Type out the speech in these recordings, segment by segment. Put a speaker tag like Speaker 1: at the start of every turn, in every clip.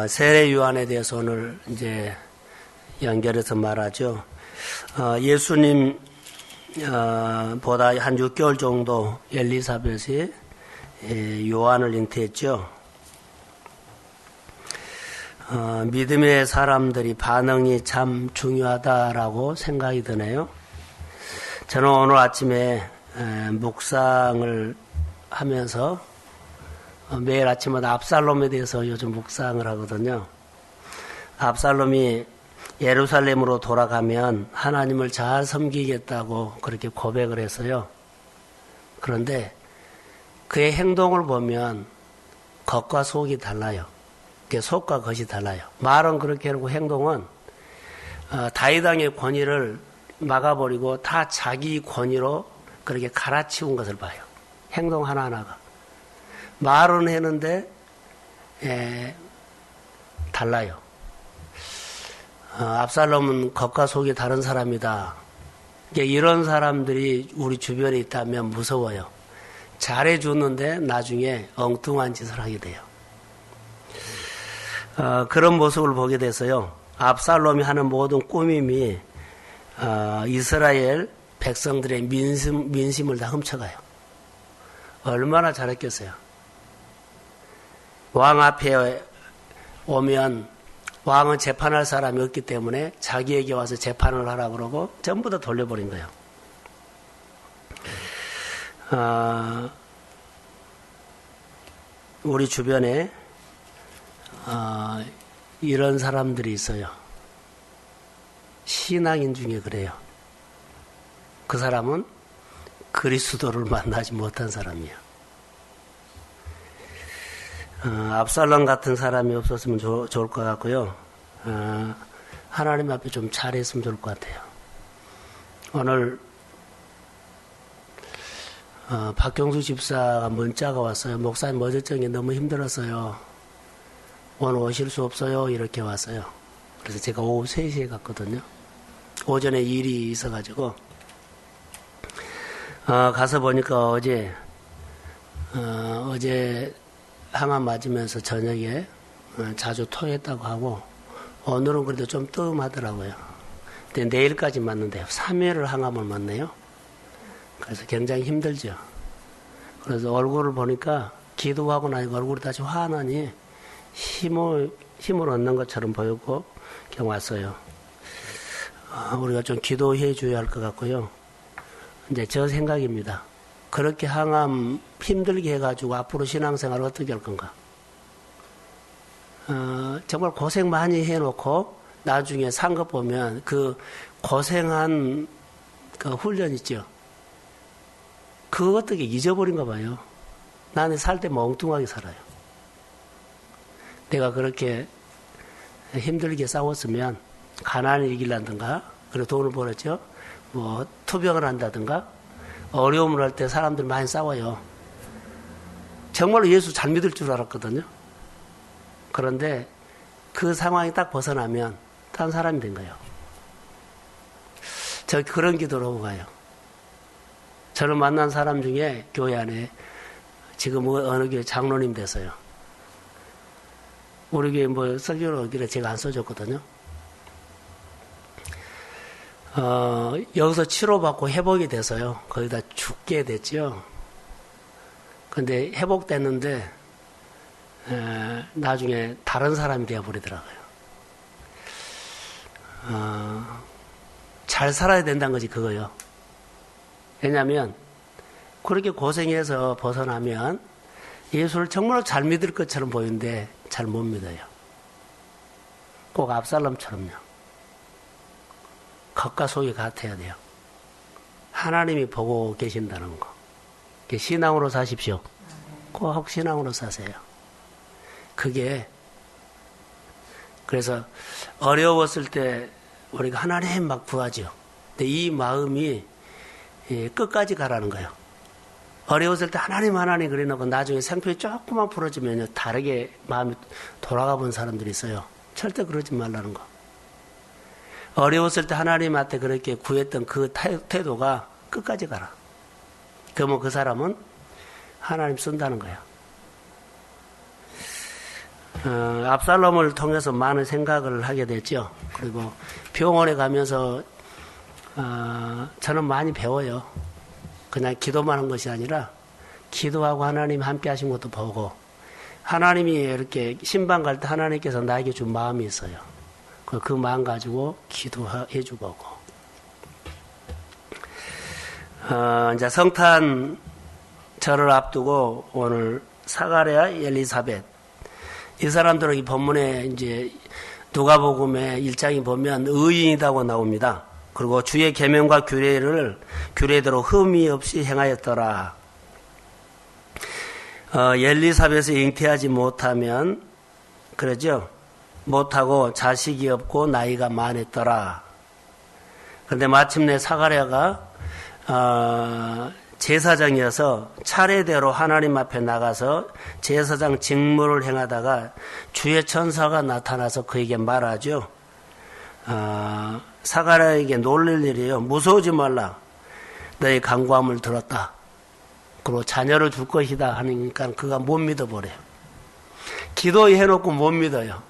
Speaker 1: 세례 요한에 대해서 오늘 이제 연결해서 말하죠. 예수님 보다 한 6개월 정도 엘리사벳이 요한을 잉태했죠. 믿음의 사람들이 반응이 참 중요하다라고 생각이 드네요. 저는 오늘 아침에 묵상을 하면서 매일 아침마다 압살롬에 대해서 요즘 묵상을 하거든요. 압살롬이 예루살렘으로 돌아가면 하나님을 잘 섬기겠다고 그렇게 고백을 했어요. 그런데 그의 행동을 보면 겉과 속이 달라요. 속과 겉이 달라요. 말은 그렇게 하고 행동은 다윗 왕의 권위를 막아버리고 다 자기 권위로 그렇게 갈아치운 것을 봐요. 행동 하나하나가. 말은 했는데 달라요. 압살롬은 겉과 속이 다른 사람이다. 이런 사람들이 우리 주변에 있다면 무서워요. 잘해주는데 나중에 엉뚱한 짓을 하게 돼요. 그런 모습을 보게 돼서요. 압살롬이 하는 모든 꾸밈이 이스라엘 백성들의 민심을 다 훔쳐가요. 얼마나 잘했겠어요. 왕 앞에 오면 왕은 재판할 사람이 없기 때문에 자기에게 와서 재판을 하라고 그러고 전부 다 돌려버린 거예요. 우리 주변에 이런 사람들이 있어요. 신앙인 중에 그래요. 그 사람은 그리스도를 만나지 못한 사람이에요. 압살롬 같은 사람이 없었으면 좋을 것 같고요. 하나님 앞에 좀 잘했으면 좋을 것 같아요. 오늘 박경수 집사가 문자가 왔어요. 목사님 어제저녁에 너무 힘들었어요. 오늘 오실 수 없어요. 이렇게 왔어요. 그래서 제가 오후 3시에 갔거든요. 오전에 일이 있어가지고 가서 보니까 어제 항암 맞으면서 저녁에 자주 토했다고 하고 오늘은 그래도 좀 뜸하더라고요. 근데 내일까지 맞는데요. 3회를 항암을 맞네요. 그래서 굉장히 힘들죠. 그래서 얼굴을 보니까 기도하고 나니까 얼굴이 다시 환하니 힘을 얻는 것처럼 보였고 그냥 왔어요. 우리가 좀 기도해 줘야 할 것 같고요. 이제 저 생각입니다. 그렇게 항암 힘들게 해가지고 앞으로 신앙생활을 어떻게 할 건가? 정말 고생 많이 해놓고 나중에 산 것 보면 그 고생한 그 훈련 있죠. 그거 어떻게 잊어버린가 봐요. 나는 살 때 멍뚱하게 살아요. 내가 그렇게 힘들게 싸웠으면 가난을 이기려든가 그리고 돈을 벌었죠. 투병을 한다든가 어려움을 할 때 사람들 많이 싸워요. 정말로 예수 잘 믿을 줄 알았거든요. 그런데 그 상황이 딱 벗어나면 딴 사람이 된 거예요. 저 그런 기도를 하고 가요. 저를 만난 사람 중에 교회 안에 지금 어느 교회 장로님 됐어요. 우리 교회 설교를 오기를 제가 안 써줬거든요. 여기서 치료받고 회복이 돼서요. 거기다 죽게 됐죠. 근데 회복됐는데, 나중에 다른 사람이 되어버리더라고요. 잘 살아야 된다는 거지, 그거요. 왜냐면, 그렇게 고생해서 벗어나면 예수를 정말 잘 믿을 것처럼 보이는데 잘 못 믿어요. 꼭 압살롬처럼요. 겉과 속이 같아야 돼요. 하나님이 보고 계신다는 거. 신앙으로 사십시오. 꼭 신앙으로 사세요. 그게 그래서 어려웠을 때 우리가 하나님 막 구하죠. 근데 이 마음이 끝까지 가라는 거예요. 어려웠을 때 하나님 그래놓고 나중에 상표에 조금만 풀어주면 다르게 마음이 돌아가 본 사람들이 있어요. 절대 그러지 말라는 거. 어려웠을 때 하나님한테 그렇게 구했던 그 태도가 끝까지 가라. 그러면 그 사람은 하나님 쓴다는 거야. 압살롬을 통해서 많은 생각을 하게 됐죠. 그리고 병원에 가면서 저는 많이 배워요. 그냥 기도만 한 것이 아니라 기도하고 하나님 함께 하신 것도 보고, 하나님이 이렇게 신방 갈 때 하나님께서 나에게 준 마음이 있어요. 그 마음 가지고 기도해 주고 오고. 이제 성탄 절을 앞두고 오늘 사가랴, 엘리사벳, 이 사람들은 이 본문에 이제 누가복음의 1장에 보면 의인이라고 나옵니다. 그리고 주의 계명과 규례대로 흠이 없이 행하였더라. 엘리사벳이 잉태하지 못하면, 그러죠? 못하고 자식이 없고 나이가 많았더라. 그런데 마침내 사가랴가 제사장이어서 차례대로 하나님 앞에 나가서 제사장 직무를 행하다가 주의 천사가 나타나서 그에게 말하죠. 사가랴에게 놀랄 일이에요. 무서우지 말라. 너의 간구함을 들었다. 그리고 자녀를 줄 것이다 하니까 그가 못 믿어버려요. 기도해놓고 못 믿어요.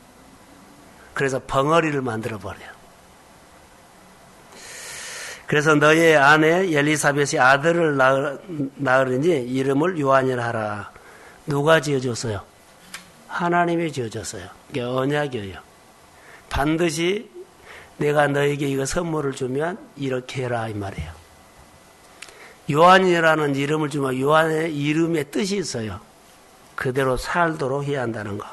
Speaker 1: 그래서 벙어리를 만들어버려요. 그래서 너의 아내 엘리사벳이 아들을 낳으리니 이름을 요한이라 하라. 누가 지어줬어요? 하나님이 지어줬어요. 이게 언약이에요. 반드시 내가 너에게 이거 선물을 주면 이렇게 해라 이 말이에요. 요한이라는 이름을 주면 요한의 이름에 뜻이 있어요. 그대로 살도록 해야 한다는 거.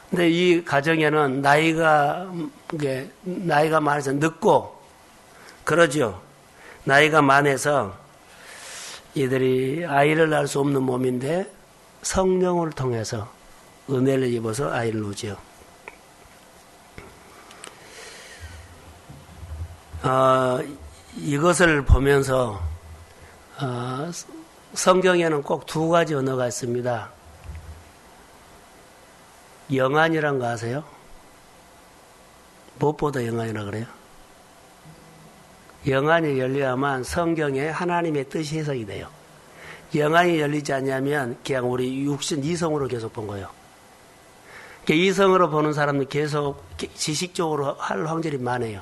Speaker 1: 근데 이 가정에는 나이가 많아서 늙고, 그러죠. 나이가 많아서 이들이 아이를 낳을 수 없는 몸인데 성령을 통해서 은혜를 입어서 아이를 낳죠. 이것을 보면서 성경에는 꼭 두 가지 언어가 있습니다. 영안이란 거 아세요? 무엇보다 영안이라 그래요? 영안이 열려야만 성경에 하나님의 뜻이 해석이 돼요. 영안이 열리지 않냐면 그냥 우리 육신 이성으로 계속 본 거예요. 이성으로 보는 사람은 계속 지식적으로 할 확률이 많아요.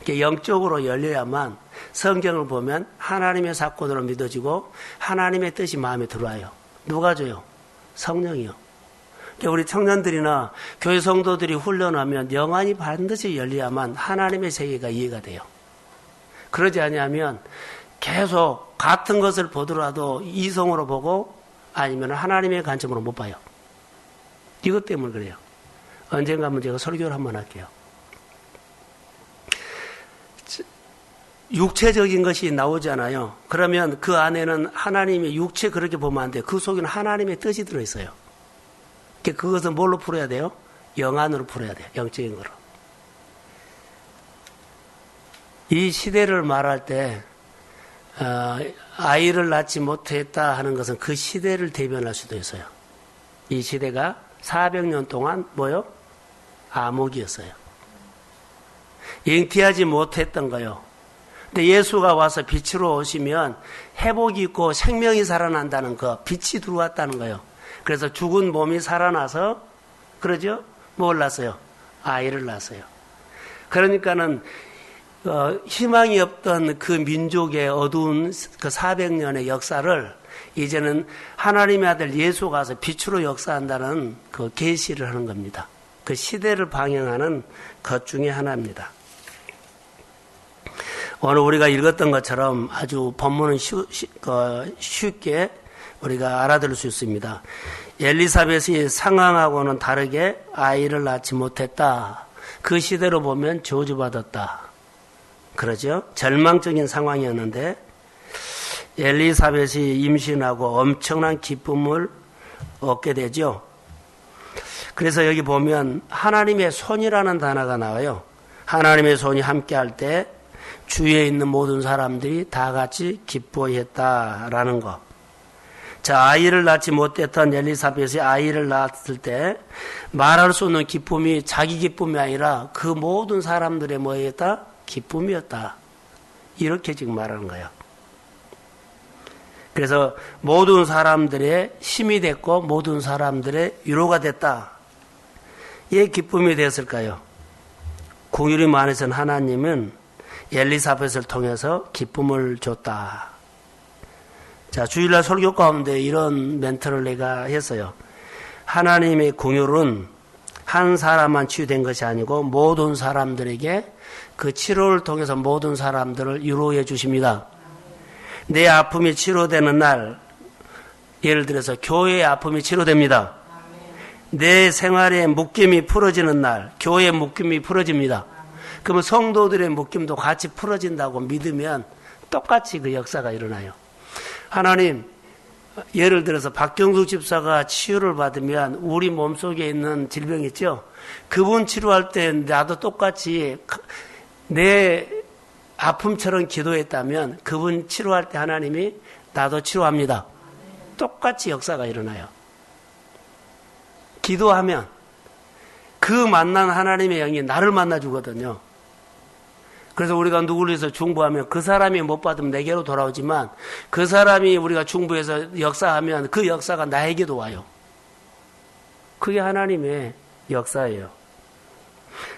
Speaker 1: 영적으로 열려야만 성경을 보면 하나님의 사건으로 믿어지고 하나님의 뜻이 마음에 들어와요. 누가 줘요? 성령이요. 우리 청년들이나 교회 성도들이 훈련하면 영안이 반드시 열려야만 하나님의 세계가 이해가 돼요. 그러지 않으면 계속 같은 것을 보더라도 이성으로 보고 아니면 하나님의 관점으로 못 봐요. 이것 때문에 그래요. 언젠가 한번 제가 설교를 한번 할게요. 육체적인 것이 나오잖아요. 그러면 그 안에는 하나님의 육체 그렇게 보면 안 돼요. 그 속에는 하나님의 뜻이 들어있어요. 그것은 뭘로 풀어야 돼요? 영안으로 풀어야 돼요. 영적인 거로. 이 시대를 말할 때 아이를 낳지 못했다 하는 것은 그 시대를 대변할 수도 있어요. 이 시대가 400년 동안 뭐요? 암흑이었어요. 잉태하지 못했던 거요. 근데 예수가 와서 빛으로 오시면 회복이 있고 생명이 살아난다는 거, 빛이 들어왔다는 거예요. 그래서 죽은 몸이 살아나서, 그러죠? 뭘 낳았어요? 아이를 낳았어요. 그러니까는 희망이 없던 그 민족의 어두운 그 400년의 역사를 이제는 하나님의 아들 예수가 와서 빛으로 역사한다는 그 계시를 하는 겁니다. 그 시대를 방영하는 것 중에 하나입니다. 오늘 우리가 읽었던 것처럼 아주 본문은 쉽게 우리가 알아들을 수 있습니다. 엘리사벳이 상황하고는 다르게 아이를 낳지 못했다. 그 시대로 보면 저주받았다. 그러죠? 절망적인 상황이었는데 엘리사벳이 임신하고 엄청난 기쁨을 얻게 되죠. 그래서 여기 보면 하나님의 손이라는 단어가 나와요. 하나님의 손이 함께할 때 주위에 있는 모든 사람들이 다 같이 기뻐했다라는 거. 자, 아이를 낳지 못했던 엘리사벳이 아이를 낳았을 때 말할 수 없는 기쁨이 자기 기쁨이 아니라 그 모든 사람들의 뭐였다? 기쁨이었다. 이렇게 지금 말하는 거예요. 그래서 모든 사람들의 힘이 됐고 모든 사람들의 위로가 됐다. 예 기쁨이 되었을까요? 긍휼이 많으신 하나님은 엘리사벳을 통해서 기쁨을 줬다. 자, 주일날 설교 가운데 이런 멘트를 내가 했어요. 하나님의 긍휼은 한 사람만 치유된 것이 아니고 모든 사람들에게 그 치료를 통해서 모든 사람들을 위로해 주십니다. 내 아픔이 치료되는 날, 예를 들어서 교회의 아픔이 치료됩니다. 내 생활의 묶임이 풀어지는 날, 교회의 묶임이 풀어집니다. 그러면 성도들의 묶임도 같이 풀어진다고 믿으면 똑같이 그 역사가 일어나요. 하나님, 예를 들어서 박경숙 집사가 치유를 받으면 우리 몸속에 있는 질병 있죠? 그분 치료할 때 나도 똑같이 내 아픔처럼 기도했다면 그분 치료할 때 하나님이 나도 치료합니다. 똑같이 역사가 일어나요. 기도하면 그 만난 하나님의 영이 나를 만나주거든요. 그래서 우리가 누구를 위해서 중보하면 그 사람이 못 받으면 내게로 돌아오지만 그 사람이 우리가 중보해서 역사하면 그 역사가 나에게도 와요. 그게 하나님의 역사예요.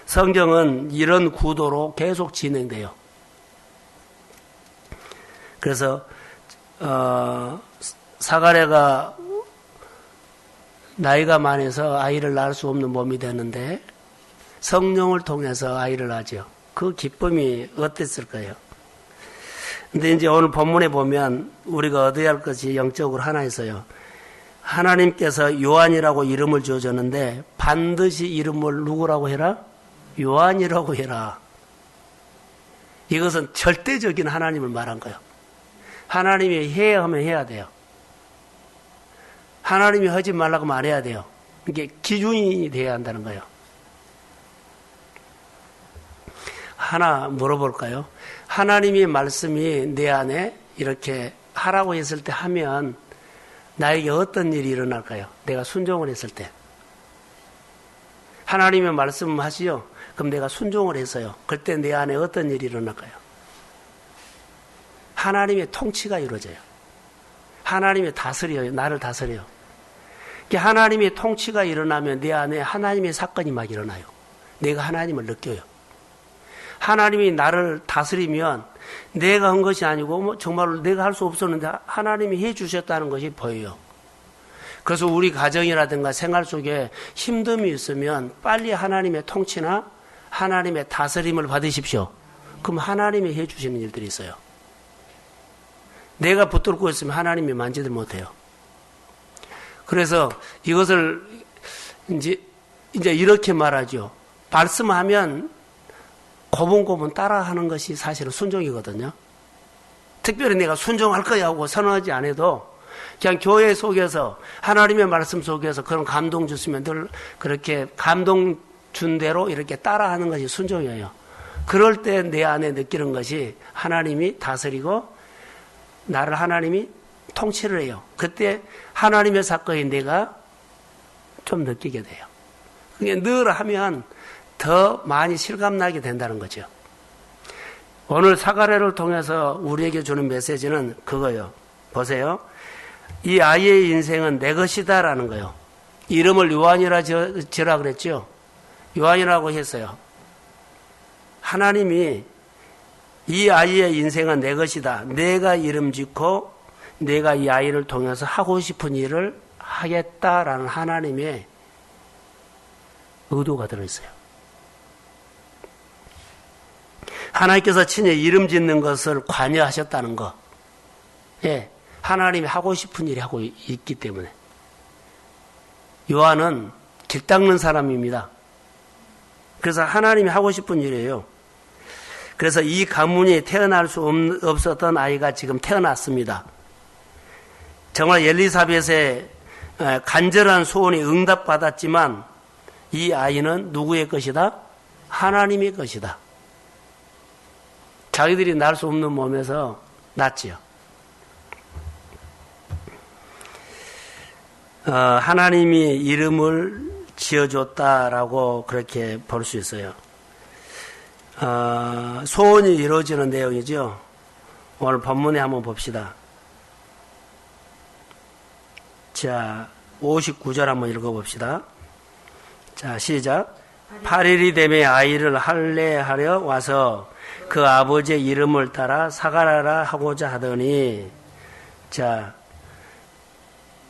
Speaker 1: 성경은 이런 구도로 계속 진행돼요. 그래서 사가랴가 나이가 많아서 아이를 낳을 수 없는 몸이 되는데 성령을 통해서 아이를 낳죠. 그 기쁨이 어땠을까요? 근데 이제 오늘 본문에 보면 우리가 얻어야 할 것이 영적으로 하나 있어요. 하나님께서 요한이라고 이름을 지어줬는데 반드시 이름을 누구라고 해라? 요한이라고 해라. 이것은 절대적인 하나님을 말한 거예요. 하나님이 해야 하면 해야 돼요. 하나님이 하지 말라고 말해야 돼요. 이게 기준이 돼야 한다는 거예요. 하나 물어볼까요? 하나님의 말씀이 내 안에 이렇게 하라고 했을 때 하면 나에게 어떤 일이 일어날까요? 내가 순종을 했을 때. 하나님의 말씀 하시죠? 그럼 내가 순종을 했어요. 그때 내 안에 어떤 일이 일어날까요? 하나님의 통치가 이루어져요. 하나님이 다스려요. 나를 다스려요. 하나님의 통치가 일어나면 내 안에 하나님의 사건이 막 일어나요. 내가 하나님을 느껴요. 하나님이 나를 다스리면 내가 한 것이 아니고 정말로 내가 할 수 없었는데 하나님이 해 주셨다는 것이 보여요. 그래서 우리 가정이라든가 생활 속에 힘듦이 있으면 빨리 하나님의 통치나 하나님의 다스림을 받으십시오. 그럼 하나님이 해 주시는 일들이 있어요. 내가 붙들고 있으면 하나님이 만지들 못해요. 그래서 이것을 이제 이렇게 말하죠. 말씀하면 고분고분 따라하는 것이 사실은 순종이거든요. 특별히 내가 순종할 거야 하고 선언하지 않아도 그냥 교회 속에서 하나님의 말씀 속에서 그런 감동 주시면 늘 그렇게 감동 준 대로 이렇게 따라하는 것이 순종이에요. 그럴 때 내 안에 느끼는 것이 하나님이 다스리고 나를 하나님이 통치를 해요. 그때 하나님의 사건이 내가 좀 느끼게 돼요. 그게 늘 하면 더 많이 실감나게 된다는 거죠. 오늘 사가랴를 통해서 우리에게 주는 메시지는 그거예요. 보세요. 이 아이의 인생은 내 것이다라는 거예요. 이름을 요한이라 지으라 그랬죠. 요한이라고 했어요. 하나님이 이 아이의 인생은 내 것이다. 내가 이름 짓고 내가 이 아이를 통해서 하고 싶은 일을 하겠다라는 하나님의 의도가 들어있어요. 하나님께서 친히 이름 짓는 것을 관여하셨다는 거. 예, 하나님이 하고 싶은 일을 하고 있기 때문에. 요한은 길 닦는 사람입니다. 그래서 하나님이 하고 싶은 일이에요. 그래서 이 가문이 태어날 수 없었던 아이가 지금 태어났습니다. 정말 엘리사벳의 간절한 소원이 응답받았지만 이 아이는 누구의 것이다? 하나님의 것이다. 자기들이 낳을 수 없는 몸에서 낳지요. 하나님이 이름을 지어줬다라고 그렇게 볼 수 있어요. 소원이 이루어지는 내용이죠. 오늘 본문에 한번 봅시다. 자, 59절 한번 읽어봅시다. 자, 자, 시작. 8일이 되매 아이를 할례하려 와서 그 아버지의 이름을 따라 사가랴라 하고자 하더니, 자,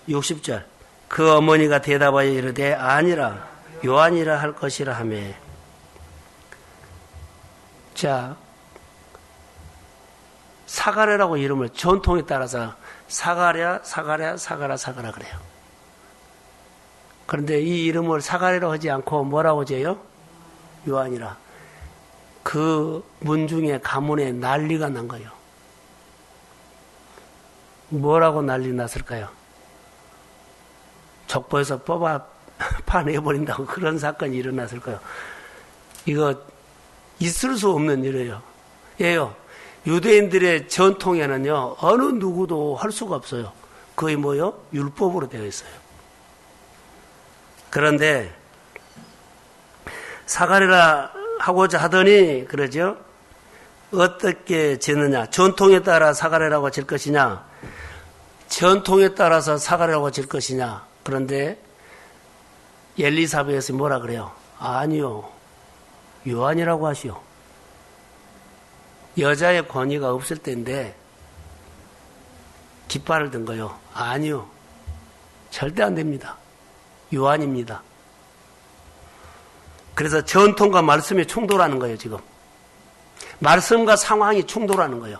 Speaker 1: 60절. 그 어머니가 대답하여 이르되 아니라 요한이라 할 것이라 하며. 자, 사가랴라고 이름을 전통에 따라서 사가랴 그래요. 그런데 이 이름을 사가랴로 하지 않고 뭐라고 지어요? 요한이라. 그 문중에 가문에 난리가 난 거예요. 뭐라고 난리 났을까요? 족보에서 뽑아 파내버린다고 그런 사건이 일어났을 거예요. 이거 있을 수 없는 일이에요. 예요. 유대인들의 전통에는요, 어느 누구도 할 수가 없어요. 거의 뭐요? 율법으로 되어 있어요. 그런데 사가랴라 하고자 하더니 그러죠. 어떻게 짓느냐? 전통에 따라 사가랴라고 질 것이냐? 전통에 따라서 사가랴라고 질 것이냐? 그런데 엘리사벳이 뭐라 그래요? 아니요. 요한이라고 하시오. 여자의 권위가 없을 때인데 깃발을 든 거요. 아니요. 절대 안 됩니다. 요한입니다. 그래서 전통과 말씀이 충돌하는 거예요, 지금. 말씀과 상황이 충돌하는 거예요.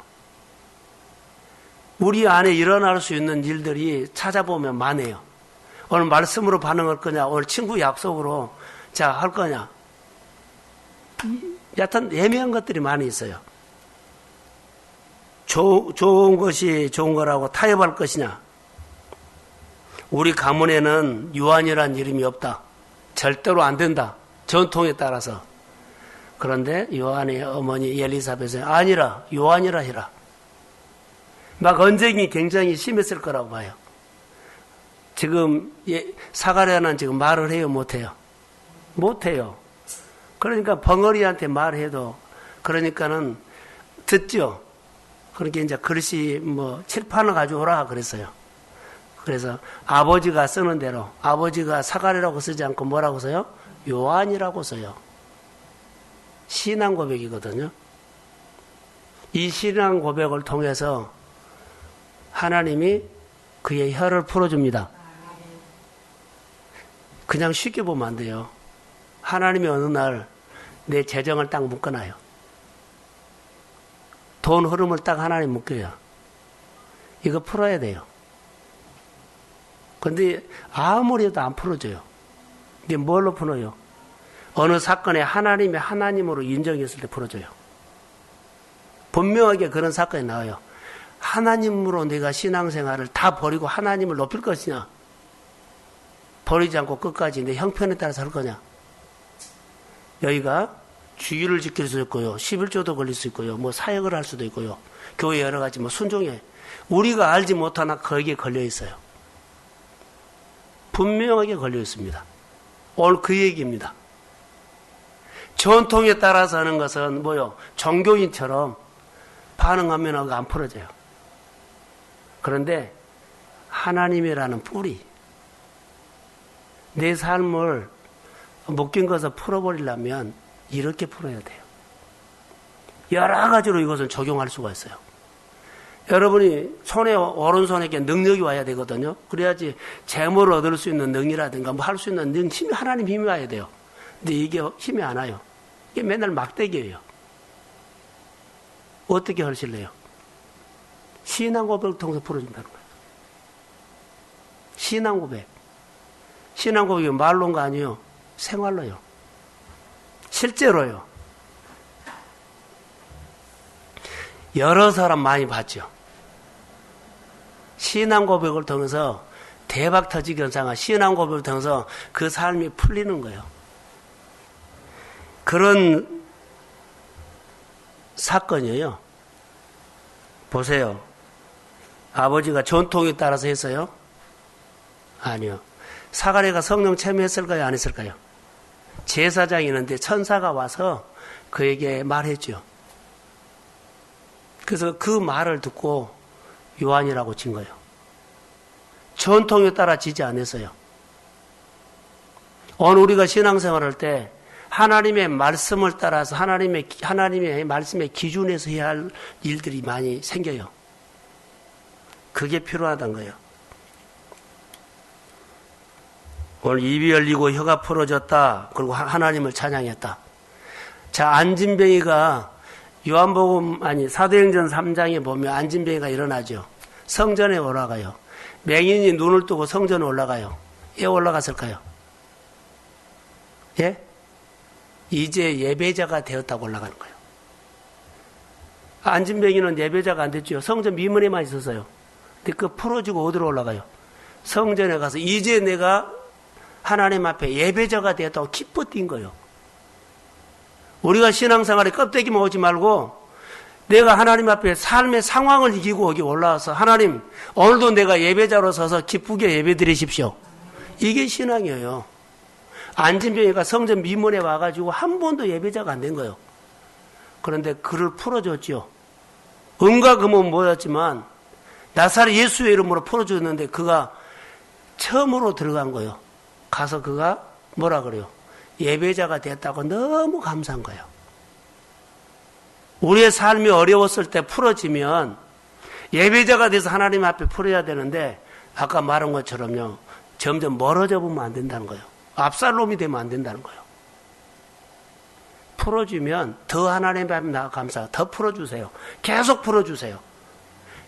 Speaker 1: 우리 안에 일어날 수 있는 일들이 찾아보면 많아요. 오늘 말씀으로 반응할 거냐, 오늘 친구 약속으로 자, 할 거냐. 여하튼 애매한 것들이 많이 있어요. 좋은 것이 좋은 거라고 타협할 것이냐. 우리 가문에는 요한이라는 이름이 없다. 절대로 안 된다. 전통에 따라서. 그런데 요한의 어머니 엘리사벳은 아니라 요한이라 해라. 막 언쟁이 굉장히 심했을 거라고 봐요. 지금 사가랴는 지금 말을 해요, 못해요? 못해요. 그러니까 벙어리한테 말해도 그러니까는 듣죠. 그러니까 이제 글씨 뭐 칠판을 가져오라 그랬어요. 그래서 아버지가 쓰는 대로 아버지가 사가랴라고 쓰지 않고 뭐라고 써요? 요한이라고 써요. 신앙 고백이거든요. 이 신앙 고백을 통해서 하나님이 그의 혀를 풀어줍니다. 그냥 쉽게 보면 안 돼요. 하나님이 어느 날 내 재정을 딱 묶어놔요. 돈 흐름을 딱 하나님 묶여요. 이거 풀어야 돼요. 근데 아무리 해도 안 풀어져요. 이게 뭘로 풀어요? 어느 사건에 하나님이 하나님으로 인정했을 때 풀어져요. 분명하게 그런 사건이 나와요. 하나님으로 내가 신앙생활을 다 버리고 하나님을 높일 것이냐? 버리지 않고 끝까지 내 형편에 따라서 할 거냐? 여기가 주의를 지킬 수 있고요. 11조도 걸릴 수 있고요. 뭐 사역을 할 수도 있고요. 교회 여러 가지 뭐 순종해. 우리가 알지 못하나 거기에 걸려 있어요. 분명하게 걸려 있습니다. 오늘 그 얘기입니다. 전통에 따라서 하는 것은 뭐요? 종교인처럼 반응하면 안 풀어져요. 그런데 하나님이라는 뿌리, 내 삶을 묶인 것을 풀어버리려면 이렇게 풀어야 돼요. 여러 가지로 이것을 적용할 수가 있어요. 여러분이 오른손에게 능력이 와야 되거든요. 그래야지 재물을 얻을 수 있는 능이라든가 뭐 할 수 있는 힘이 하나님 힘이 와야 돼요. 근데 이게 힘이 안 와요. 이게 맨날 막대기예요. 어떻게 하실래요? 신앙 고백을 통해서 풀어준다는 거예요. 신앙 고백. 신앙 고백이 말로가 아니에요. 생활로요. 실제로요. 여러 사람 많이 봤죠. 신앙 고백을 통해서 대박 터지기 현상을 신앙 고백을 통해서 그 삶이 풀리는 거예요. 그런 사건이에요. 보세요. 아버지가 전통에 따라서 했어요? 아니요. 사가랴가 성령 체험했을까요? 안 했을까요? 제사장이 있는데 천사가 와서 그에게 말했죠. 그래서 그 말을 듣고 요한이라고 진 거예요. 전통에 따라 지지 않았어요. 오늘 우리가 신앙생활할 때 하나님의 말씀을 따라서 하나님의 말씀의 기준에서 해야 할 일들이 많이 생겨요. 그게 필요하다는 거예요. 오늘 입이 열리고 혀가 풀어졌다. 그리고 하나님을 찬양했다. 자, 안진뱅이가 사도행전 3장에 보면 안진뱅이가 일어나죠. 성전에 올라가요. 맹인이 눈을 뜨고 성전에 올라가요. 왜 올라갔을까요? 예? 이제 예배자가 되었다고 올라가는 거예요. 안진뱅이는 예배자가 안 됐죠. 성전 미문에만 있었어요. 근데 그 풀어주고 어디로 올라가요? 성전에 가서 이제 내가 하나님 앞에 예배자가 되었다고 기뻐 뛴 거예요. 우리가 신앙생활에 껍데기만 오지 말고 내가 하나님 앞에 삶의 상황을 이기고 여기 올라와서 하나님 오늘도 내가 예배자로 서서 기쁘게 예배 드리십시오. 이게 신앙이에요. 안진병이가 성전 미문에 와가지고 한 번도 예배자가 안 된 거예요. 그런데 그를 풀어줬죠. 은과 금은 모였지만 나사렛 예수의 이름으로 풀어줬는데 그가 처음으로 들어간 거예요. 가서 그가 뭐라 그래요? 예배자가 됐다고 너무 감사한 거예요. 우리의 삶이 어려웠을 때 풀어지면 예배자가 돼서 하나님 앞에 풀어야 되는데 아까 말한 것처럼요. 점점 멀어져 보면 안 된다는 거예요. 압살롬이 되면 안 된다는 거예요. 풀어주면 더 하나님 앞에 나가 감사, 더 풀어주세요. 계속 풀어주세요.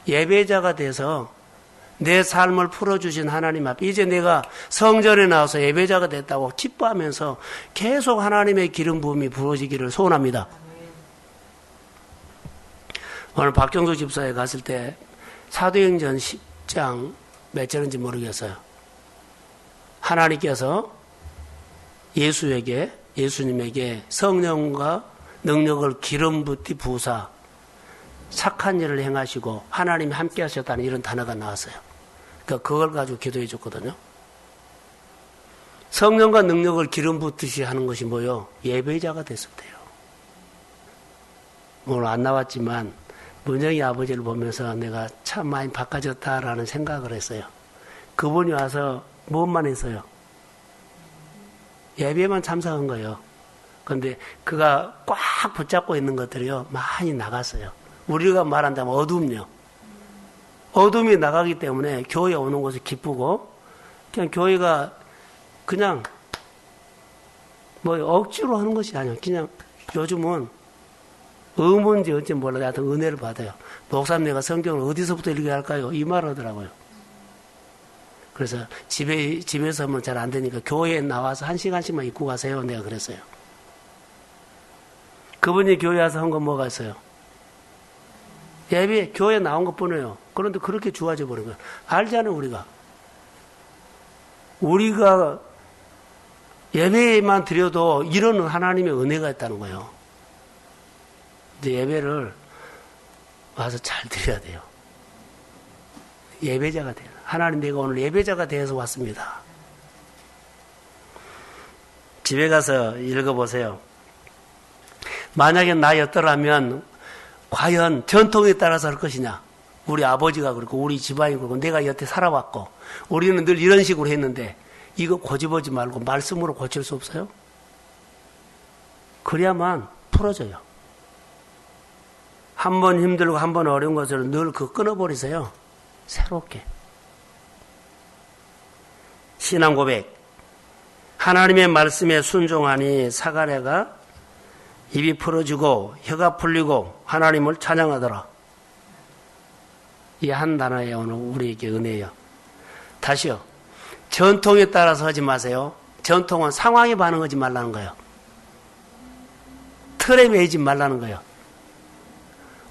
Speaker 1: 예배자가 돼서 내 삶을 풀어주신 하나님 앞에 이제 내가 성전에 나와서 예배자가 됐다고 기뻐하면서 계속 하나님의 기름 부음이 부어지기를 소원합니다. 오늘 박경수 집사에 갔을 때 사도행전 10장 몇 절인지 모르겠어요. 하나님께서 예수님에게 성령과 능력을 기름 붓디 부사 착한 일을 행하시고 하나님이 함께 하셨다는 이런 단어가 나왔어요. 그러니까 그걸 가지고 기도해 줬거든요. 성령과 능력을 기름 붓듯이 하는 것이 뭐요? 예배자가 됐을 때요. 오늘 안 나왔지만 문정이 아버지를 보면서 내가 참 많이 바꿔졌다라는 생각을 했어요. 그분이 와서 무엇만 했어요? 예배만 참석한 거예요. 그런데 그가 꽉 붙잡고 있는 것들이요 많이 나갔어요. 우리가 말한다면 어둠요. 어둠이 나가기 때문에 교회에 오는 것이 기쁘고 그냥 교회가 그냥 뭐 억지로 하는 것이 아니에요. 그냥 요즘은 의문인지 어찌 몰라도 하여튼 은혜를 받아요. 목사님 내가 성경을 어디서부터 읽어야 할까요? 이 말 하더라고요. 그래서 집에서 하면 잘 안 되니까 교회에 나와서 1시간씩만 입고 가세요. 내가 그랬어요. 그분이 교회 와서 한 건 뭐가 있어요? 예배, 교회에 나온 것 뿐이에요. 그런데 그렇게 좋아져 버린 거예요. 알잖아요, 우리가 예배만 드려도 이런 하나님의 은혜가 있다는 거예요. 이제 예배를 와서 잘 드려야 돼요. 예배자가 돼요. 하나님 내가 오늘 예배자가 되어서 왔습니다. 집에 가서 읽어보세요. 만약에 나였더라면 과연 전통에 따라서 할 것이냐. 우리 아버지가 그렇고 우리 집안이 그렇고 내가 여태 살아왔고 우리는 늘 이런 식으로 했는데 이거 고집하지 말고 말씀으로 고칠 수 없어요? 그래야만 풀어져요. 한 번 힘들고 한 번 어려운 것을 늘 끊어버리세요. 새롭게. 신앙 고백. 하나님의 말씀에 순종하니 사가랴가 입이 풀어지고 혀가 풀리고 하나님을 찬양하더라. 이 한 단어에 오늘 우리에게 은혜예요. 다시요. 전통에 따라서 하지 마세요. 전통은 상황에 반응하지 말라는 거예요. 틀에 매이지 말라는 거예요.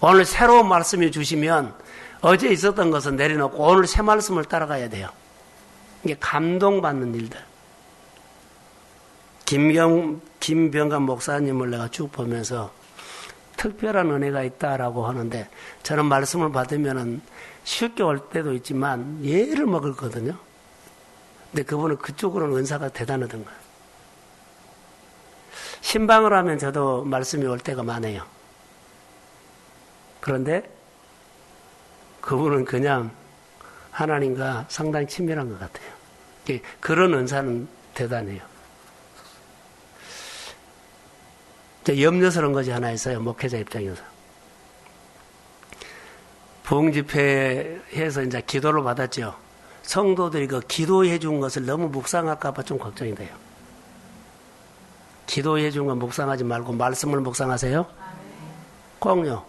Speaker 1: 오늘 새로운 말씀을 주시면 어제 있었던 것은 내려놓고 오늘 새 말씀을 따라가야 돼요. 이게 감동받는 일들. 김병관 목사님을 내가 쭉 보면서 특별한 은혜가 있다라고 하는데 저는 말씀을 받으면 쉽게 올 때도 있지만 예를 먹었거든요. 근데 그분은 그쪽으로는 은사가 대단하던 거예요. 신방을 하면 저도 말씀이 올 때가 많아요. 그런데 그분은 그냥 하나님과 상당히 친밀한 것 같아요. 그런 은사는 대단해요. 염려스러운 것이 하나 있어요. 목회자 입장에서. 부흥집회에서 이제 기도를 받았죠. 성도들이 그 기도해 준 것을 너무 묵상할까봐 좀 걱정이 돼요. 기도해 준 건 묵상하지 말고 말씀을 묵상하세요. 꼭요.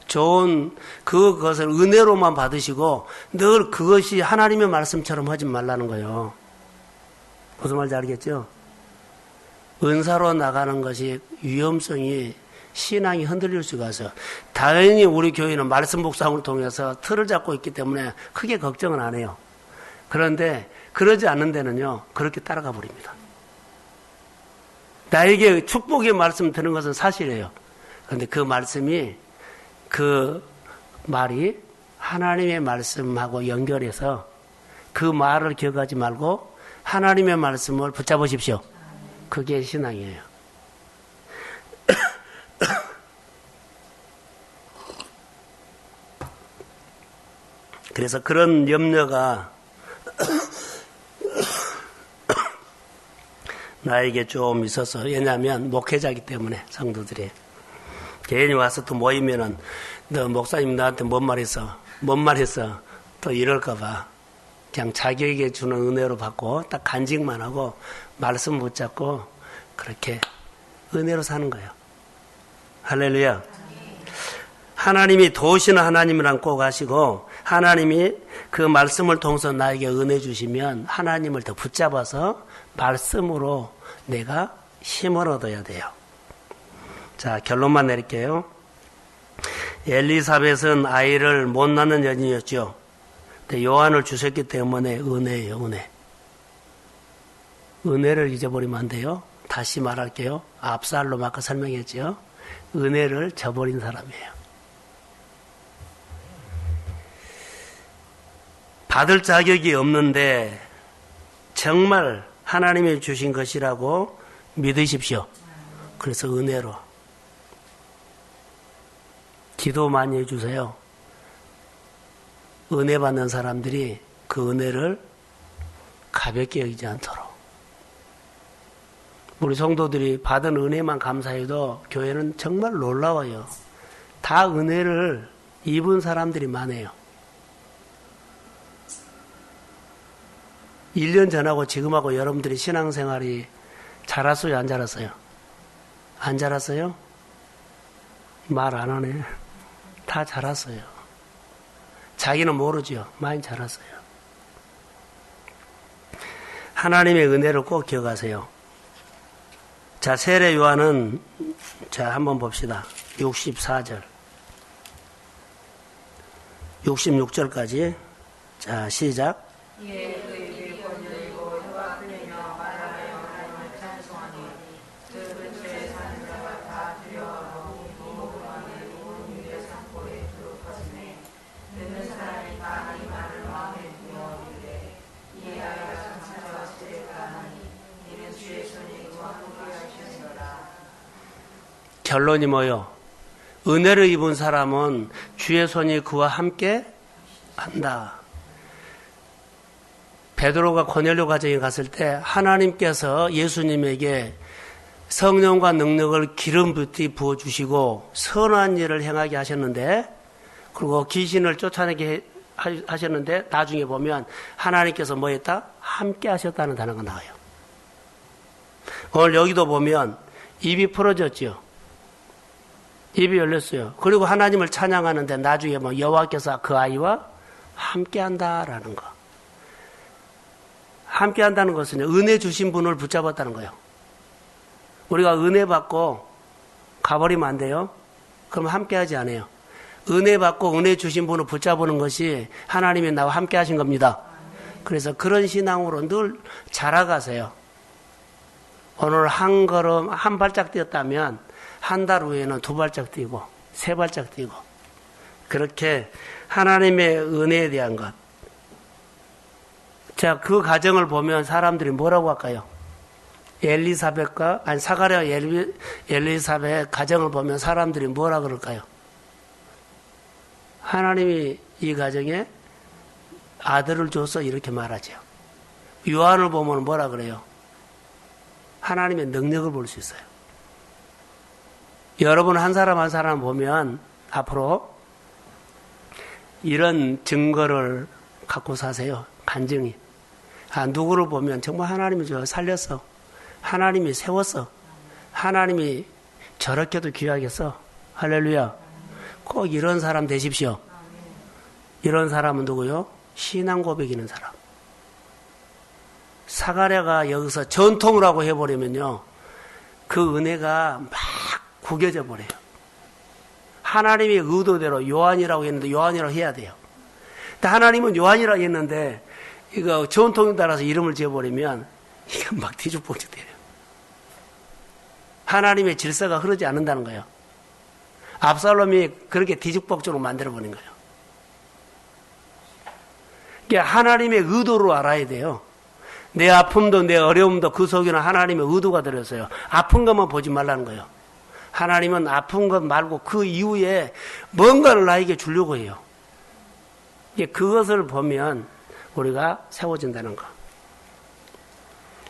Speaker 1: 좋은 그것을 은혜로만 받으시고 늘 그것이 하나님의 말씀처럼 하지 말라는 거예요. 무슨 말인지 알겠죠? 은사로 나가는 것이 위험성이 신앙이 흔들릴 수가 있어요. 당연히 우리 교회는 말씀 묵상을 통해서 틀을 잡고 있기 때문에 크게 걱정은 안 해요. 그런데 그러지 않는 데는요, 그렇게 따라가 버립니다. 나에게 축복의 말씀 드는 것은 사실이에요. 그런데 그 말씀이, 그 말이 하나님의 말씀하고 연결해서 그 말을 기억하지 말고 하나님의 말씀을 붙잡으십시오. 그게 신앙이에요. 그래서 그런 염려가 나에게 좀 있어서, 왜냐하면 목회자이기 때문에 성도들이 괜히 와서 또 모이면은 너 목사님 나한테 뭔 말했어 또 이럴까봐 그냥 자기에게 주는 은혜로 받고 딱 간직만 하고 말씀 붙잡고 그렇게 은혜로 사는 거예요. 할렐루야. 하나님이 도우시는 하나님이란 꼭 아시고, 하나님이 그 말씀을 통해서 나에게 은혜 주시면 하나님을 더 붙잡아서 말씀으로 내가 힘을 얻어야 돼요. 자, 결론만 내릴게요. 엘리사벳은 아이를 못 낳는 여인이었죠. 근데 요한을 주셨기 때문에 은혜예요, 은혜. 은혜를 잊어버리면 안 돼요. 다시 말할게요. 압살롬 아까 설명했죠. 은혜를 저버린 사람이에요. 받을 자격이 없는데 정말 하나님이 주신 것이라고 믿으십시오. 그래서 은혜로 기도 많이 해주세요. 은혜 받는 사람들이 그 은혜를 가볍게 여기지 않도록. 우리 성도들이 받은 은혜만 감사해도 교회는 정말 놀라워요. 다 은혜를 입은 사람들이 많아요. 1년 전하고 지금하고 여러분들이 신앙생활이 자랐어요, 안 자랐어요? 안 자랐어요? 말 안 하네. 다 자랐어요. 자기는 모르죠. 많이 자랐어요. 하나님의 은혜를 꼭 기억하세요. 자, 세례 요한은, 자, 한번 봅시다. 64절. 66절까지. 자, 시작. 결론이 뭐요? 은혜를 입은 사람은 주의 손이 그와 함께 한다. 베드로가 고넬료 가정에 갔을 때 하나님께서 예수님에게 성령과 능력을 기름 붓기 부어주시고 선한 일을 행하게 하셨는데, 그리고 귀신을 쫓아내게 하셨는데, 나중에 보면 하나님께서 뭐 했다? 함께 하셨다는 단어가 나와요. 오늘 여기도 보면 입이 풀어졌죠. 입이 열렸어요. 그리고 하나님을 찬양하는데 나중에 뭐 여호와께서 그 아이와 함께한다라는 거. 함께한다는 것은 은혜 주신 분을 붙잡았다는 거예요. 우리가 은혜 받고 가버리면 안 돼요. 그럼 함께하지 않아요. 은혜 받고 은혜 주신 분을 붙잡는 것이 하나님이 나와 함께하신 겁니다. 그래서 그런 신앙으로 늘 자라가세요. 오늘 한 걸음 한 발짝 뛰었다면 한 달 후에는 두 발짝 뛰고 세 발짝 뛰고, 그렇게 하나님의 은혜에 대한 것. 자, 그 가정을 보면 사람들이 뭐라고 할까요? 사가랴 엘리사벳 가정을 보면 사람들이 뭐라 그럴까요? 하나님이 이 가정에 아들을 줘서 이렇게 말하죠. 요한을 보면 뭐라 그래요? 하나님의 능력을 볼 수 있어요. 여러분 한 사람 한 사람 보면 앞으로 이런 증거를 갖고 사세요. 간증이. 누구를 보면 정말 하나님이 저 살렸어. 하나님이 세웠어. 하나님이 저렇게도 귀하게 써. 할렐루야. 꼭 이런 사람 되십시오. 이런 사람은 누구요? 신앙 고백 있는 사람. 사가랴가 여기서 전통이라고 해버리면요, 그 은혜가 막 구겨져 버려요. 하나님의 의도대로 요한이라고 했는데 요한이라고 해야 돼요. 근데 하나님은 요한이라고 했는데 이거 전통에 따라서 이름을 지어버리면 이건 막 뒤죽박죽 돼요. 하나님의 질서가 흐르지 않는다는 거예요. 압살롬이 그렇게 뒤죽박죽으로 만들어버린 거예요. 그러니까 하나님의 의도로 알아야 돼요. 내 아픔도 내 어려움도 그 속에는 하나님의 의도가 들었어요. 아픈 것만 보지 말라는 거예요. 하나님은 아픈 것 말고 그 이후에 뭔가를 나에게 주려고 해요. 그것을 보면 우리가 세워진다는 거.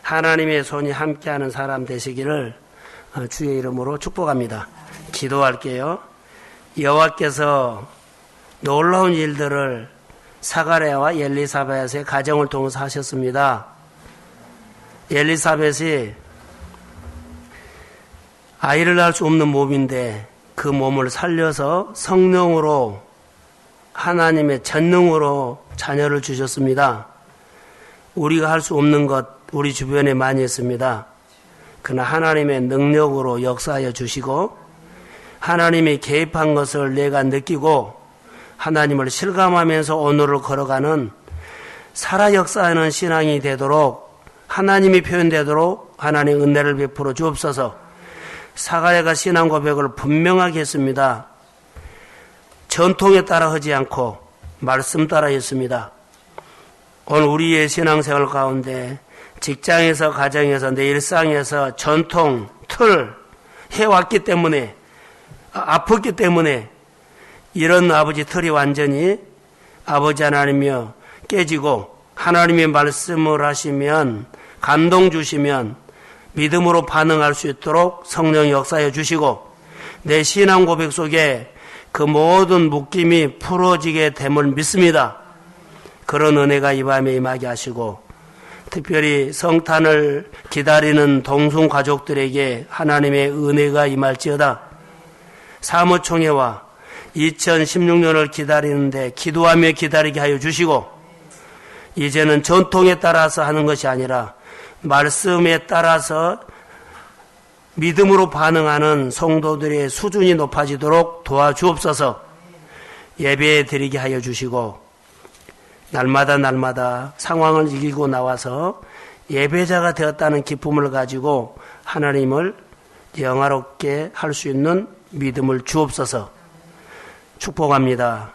Speaker 1: 하나님의 손이 함께하는 사람 되시기를 주의 이름으로 축복합니다. 기도할게요. 여호와께서 놀라운 일들을 사가랴와 엘리사벳의 가정을 통해서 하셨습니다. 엘리사벳이 아이를 낳을 수 없는 몸인데 그 몸을 살려서 성령으로 하나님의 전능으로 자녀를 주셨습니다. 우리가 할 수 없는 것 우리 주변에 많이 있습니다. 그러나 하나님의 능력으로 역사하여 주시고 하나님이 개입한 것을 내가 느끼고 하나님을 실감하면서 오늘을 걸어가는 살아 역사하는 신앙이 되도록 하나님이 표현되도록 하나님 은혜를 베풀어 주옵소서. 사가랴가 신앙 고백을 분명하게 했습니다. 전통에 따라 하지 않고 말씀 따라 했습니다. 오늘 우리의 신앙생활 가운데 직장에서 가정에서 내 일상에서 전통, 틀 해왔기 때문에 아팠기 때문에 이런 아버지 틀이 완전히 아버지 하나님이여 깨지고 하나님의 말씀을 하시면 감동 주시면 믿음으로 반응할 수 있도록 성령 역사해 주시고 내 신앙 고백 속에 그 모든 묶임이 풀어지게 됨을 믿습니다. 그런 은혜가 이 밤에 임하게 하시고 특별히 성탄을 기다리는 동성 가족들에게 하나님의 은혜가 임할지어다. 사무총회와 2016년을 기다리는데 기도하며 기다리게 하여 주시고 이제는 전통에 따라서 하는 것이 아니라 말씀에 따라서 믿음으로 반응하는 성도들의 수준이 높아지도록 도와주옵소서. 예배 드리게 하여 주시고 날마다 상황을 이기고 나와서 예배자가 되었다는 기쁨을 가지고 하나님을 영화롭게 할 수 있는 믿음을 주옵소서. 축복합니다.